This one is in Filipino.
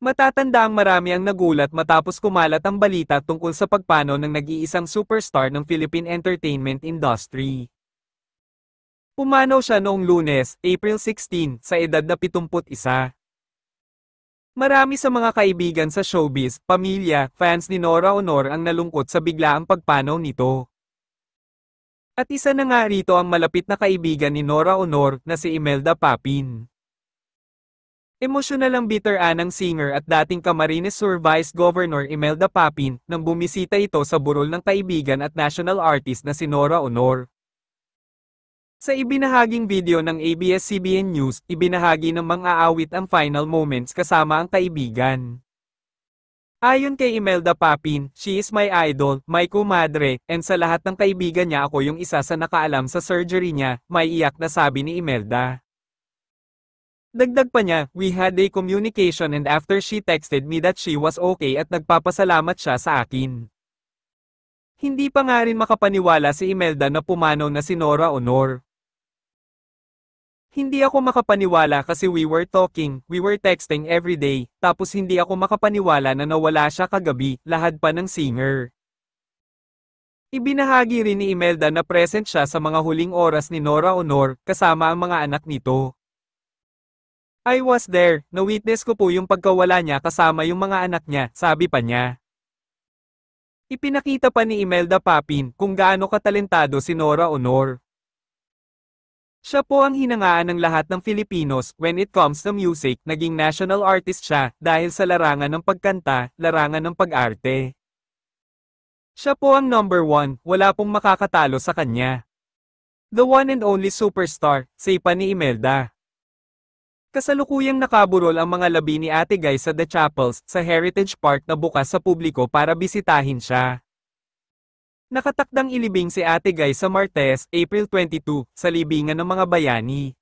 Matatanda ang marami ang nagulat matapos kumalat ang balita tungkol sa pagpanaw ng nag-iisang superstar ng Philippine entertainment industry. Pumanaw siya noong Lunes, April 16, sa edad na 71. Marami sa mga kaibigan sa showbiz, pamilya, fans ni Nora Honor ang nalungkot sa biglaang pagpanaw nito. At isa na nga rito ang malapit na kaibigan ni Nora Honor na si Imelda Papin. Emosyonal ang bitter-anang singer at dating Camarines Sur Vice Governor Imelda Papin nang bumisita ito sa burol ng kaibigan at national artist na si Nora Honor. Sa ibinahaging video ng ABS-CBN News, ibinahagi ng mang-aawit ang final moments kasama ang kaibigan. Ayon kay Imelda Papin, "She is my idol, my kumadre, and sa lahat ng kaibigan niya ako yung isa sa nakaalam sa surgery niya," may iyak na sabi ni Imelda. Dagdag pa niya, "We had a communication and after she texted me that she was okay at nagpapasalamat siya sa akin." Hindi pa nga rin makapaniwala si Imelda na pumanaw na si Nora Honor. "Hindi ako makapaniwala kasi we were talking, we were texting every day, tapos hindi ako makapaniwala na nawala siya kagabi," lahad pa ng singer. Ibinahagi rin ni Imelda na present siya sa mga huling oras ni Nora Honor, kasama ang mga anak nito. "I was there, na-witness ko po yung pagkawala niya kasama yung mga anak niya," sabi pa niya. Ipinakita pa ni Imelda Papin kung gaano katalentado si Nora Honor. Siya po ang hinangaan ng lahat ng Filipinos when it comes to music, naging national artist siya dahil sa larangan ng pagkanta, larangan ng pag-arte. Siya po ang number one, wala pong makakatalo sa kanya. The one and only superstar, say pa ni Imelda. Kasalukuyang nakaburol ang mga labi ni Ate Guy sa The Chapels, sa Heritage Park na bukas sa publiko para bisitahin siya. Nakatakdang ilibing si Ate Guy sa Martes, April 22, sa libingan ng mga bayani.